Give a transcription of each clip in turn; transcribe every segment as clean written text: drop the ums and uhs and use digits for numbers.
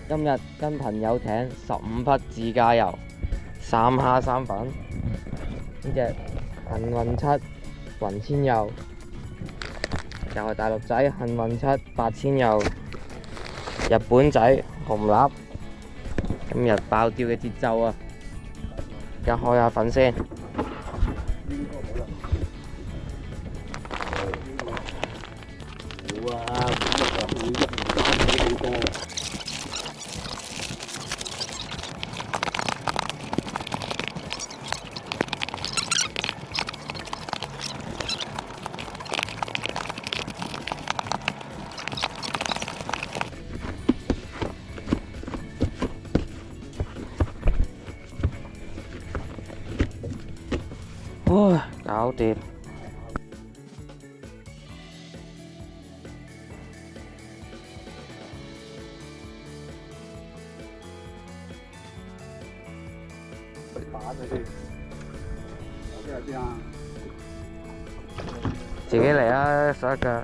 今日跟朋友請15匹自駕遊，3蝦3粉，呢隻幸運7雲千佑，又係大陸仔幸運7八千佑，日本仔紅立，今日爆釣嘅節奏啊！而家開下粉先。好啊，咁就會幾多。唉，搞掂。打佢先，有邊啊？自己嚟啊，手一腳。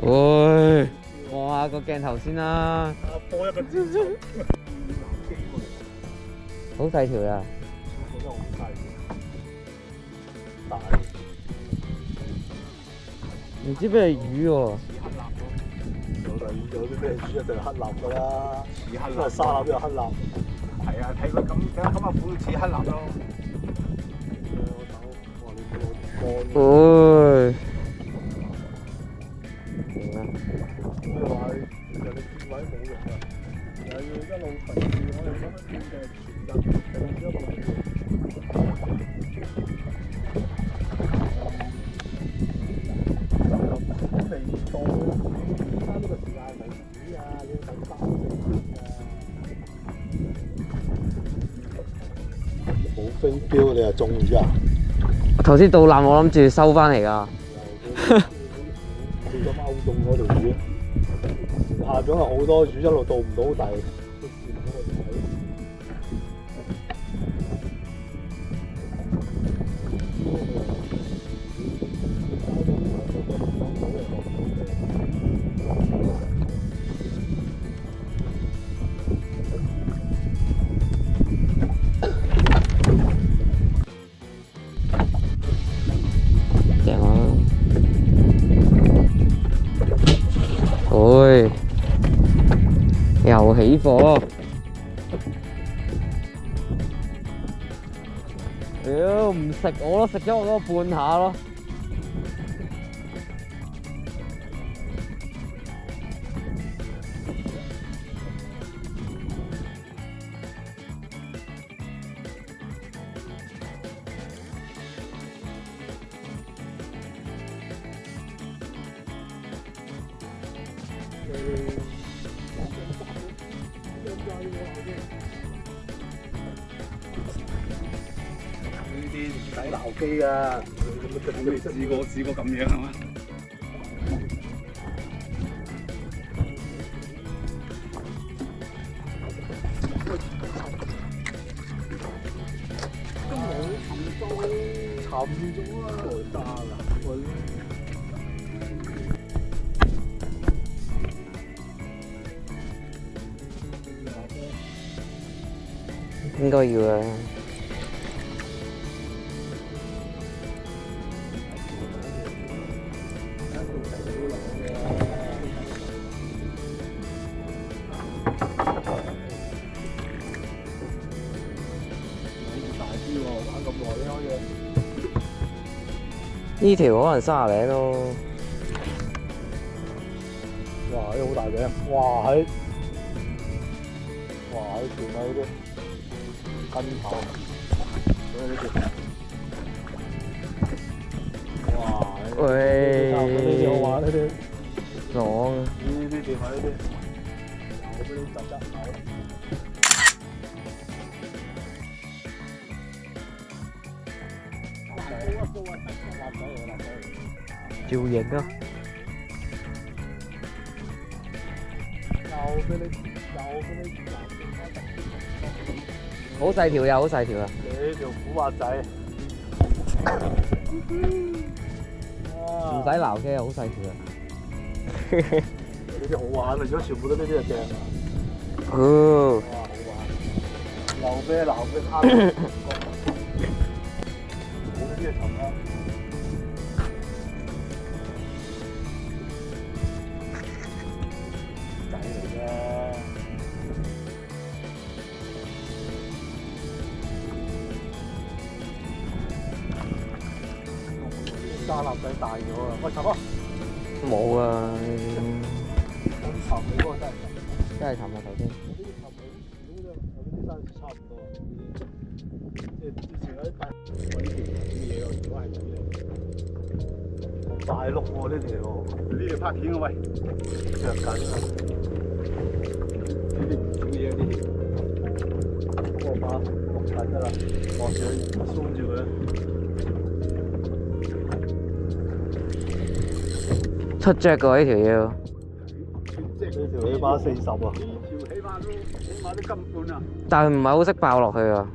喂，望下個鏡頭先啦。播一個招數，好細條呀，覺得好細，大，唔知咩魚喎。有啲咩魚一定係黑鱲㗎啦，似黑鱲，沙鱲都有黑鱲。係啊，睇佢咁啊款似黑鱲咯。喂，你話人哋轉位冇用啊，又要一路隨住我哋咁樣轉嘅全日，一路咁未到，而家呢個時間係咪魚啊？你要等3、4日啊！冇飛鏢你係中魚啊？頭先到攬我諗住收翻嚟㗎。你咁勾中嗰條魚，下邊係好多魚，一路到唔到底，都見唔到個底。正啊！喂，又起貨。屌，唔食我咯，食咗我嗰半下咯。呢啲唔使鬧機啊！你試過咁樣係嘛？都冇沉咗啊！得啦，應該要啊。呢條可能30零咯。哇！呢好大餅，哇喺，哇喺條咪嗰啲跟頭，呢條，哇！喂，呢啲好玩呢啲，爽啊！呢啲電話呢啲，有嗰啲雜質口。照影啊！好細條呀，好細條呀！你條古惑仔，唔使撈嘅，好細條呀！呢啲好玩啊！如果全部都呢啲就正啦。哦，哇，好玩！撈啤蝦，冇呢啲就沉啦。仔嚟啫。沙粒仔大咗啊！喂，沉啊！冇啊，有啲沉你嗰個真係沉。真係沉啊頭先。有啲沉你始終都有啲 size 差唔多。即係之前嗰啲大嗰啲嘢，我如果係咁嚟，大陸喎呢條拍片嘅喂，着緊啊！呢啲唔少嘢呢啲，不過把錄緊得啦，望住佢，鬆住佢。出隻㗎呢條要，即係呢條起碼40啊！呢條起碼都金半啊！但係唔係好識爆落去啊。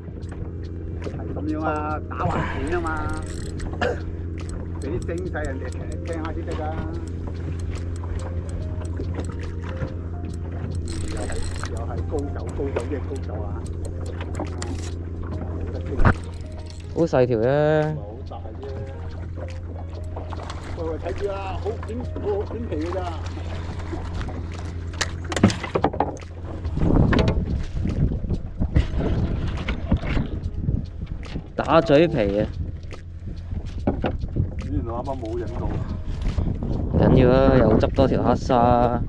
係咁樣啊，打橫片啊嘛，俾啲聲勢人哋聽下先得㗎。又係高手即係高手啊！好細條啫。好大啫。喂，睇住啊，好短皮㗎咋。打嘴皮啊！原來啱啱冇影到。緊要啊，又執多條黑沙。